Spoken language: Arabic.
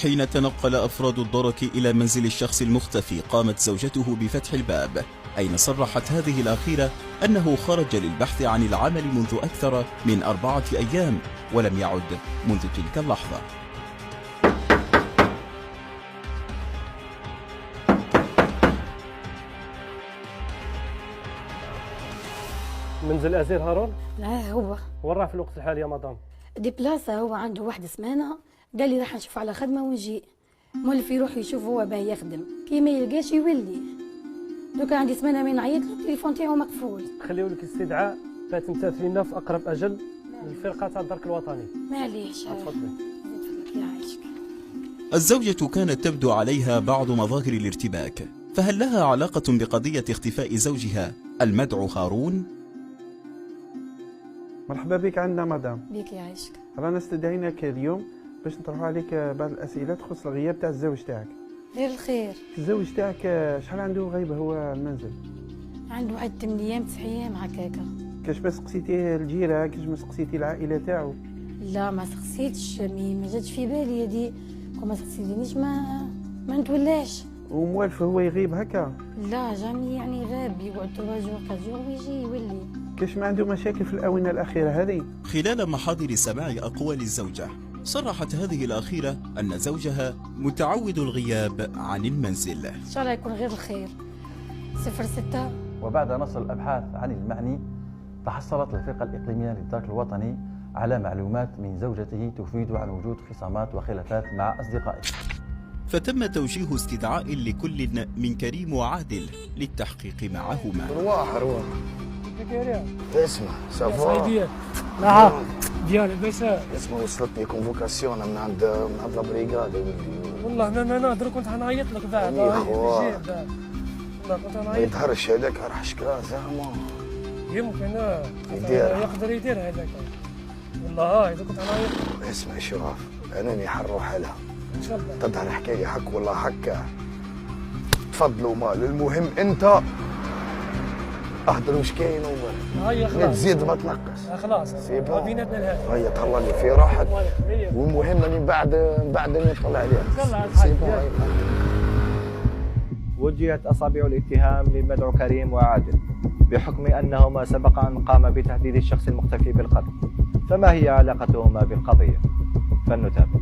حين تنقل أفراد الدرك إلى منزل الشخص المختفي قامت زوجته بفتح الباب، أين صرحت هذه الأخيرة أنه خرج للبحث عن العمل منذ أكثر من 4 أيام ولم يعد منذ تلك اللحظة. منزل أزير هارون؟ لا هو وين راح في الوقت الحالي يا مدام؟ دي بلاصة، هو عنده واحد سمانة قال لي راح نشوف على خدمة ونجي. مولف يروح يشوف هو باه يخدم، كي ما يلقاش يولي. دوكا عندي سمانة من نعيط له التليفون تاعو مقفول. خليو لك استدعاء باه تمتثلين في أقرب أجل للفرقة تاع الدرك الوطني. معليش تفضلي. يعيشك. الزوجة كانت تبدو عليها بعض مظاهر الارتباك، فهل لها علاقة بقضية اختفاء زوجها المدعو هارون؟ مرحبا بك عندنا مدام. بيك يعيشك. رانا استدعيناك اليوم باش نطرحوا عليك بعض الاسئله تخص الغياب تاع الزوج تاعك. دير الخير. الزوج تاعك شحال عنده غايب هو المنزل؟ عنده واحد 8 أيام 9 أيام هكاكا. كاش ما سقسيتي الجيران، كاش ما سقسيتي العائله تاعو؟ لا ما سقسيتش، ما جاتش في بالي هادي. كون ما سقسيتنيش ما نتولاش. وموالف هو يغيب هكا؟ لا جامي يعني غاب، يقعد 3 جور 4 جور ويجي يولي. كاش ما عنده مشاكل في الاونه الاخيره هذه؟ خلال محاضر سماع أقوال الزوجة صرحت هذه الأخيرة أن زوجها متعود الغياب عن المنزل. إن شاء الله يكون غير الخير. 06. وبعد نشر الأبحاث عن المعني تحصلت الفرقة الإقليمية للدرك الوطني على معلومات من زوجته تفيد عن وجود خصامات وخلافات مع أصدقائه، فتم توجيه استدعاء لكل من كريم وعادل للتحقيق معهما. رواح اسمع صعيدية. لا ديال بيسا. اسمع وصلتني كونفوكاسيون من عند البريغاد. والله ما درك كنت حنعيط لك بعد. والله كنت ما حنعيط. يظهرش هذاك راح شكا زعما. يمكن يديرها. يقدر يديرها هذاك. والله اذا كنت حنعيط. اسمع شراف، انا حنروح لها ان شاء الله. تظهر حكايه حك والله حكا. تفضلوا مال، المهم انت اهدر واش كاين هيا ما خلاص. تزيد ما تنقص. خلاص. سي بون. بيناتنا الهادي. هيا تهلا لي في راحتك، والمهم من بعد نطلع عليها. سي بون. وجهت أصابع الاتهام للمدعو كريم وعادل بحكم أنهما سبق أن قام بتهديد الشخص المختفي بالقتل، فما هي علاقتهما بالقضية؟ فلنتابع.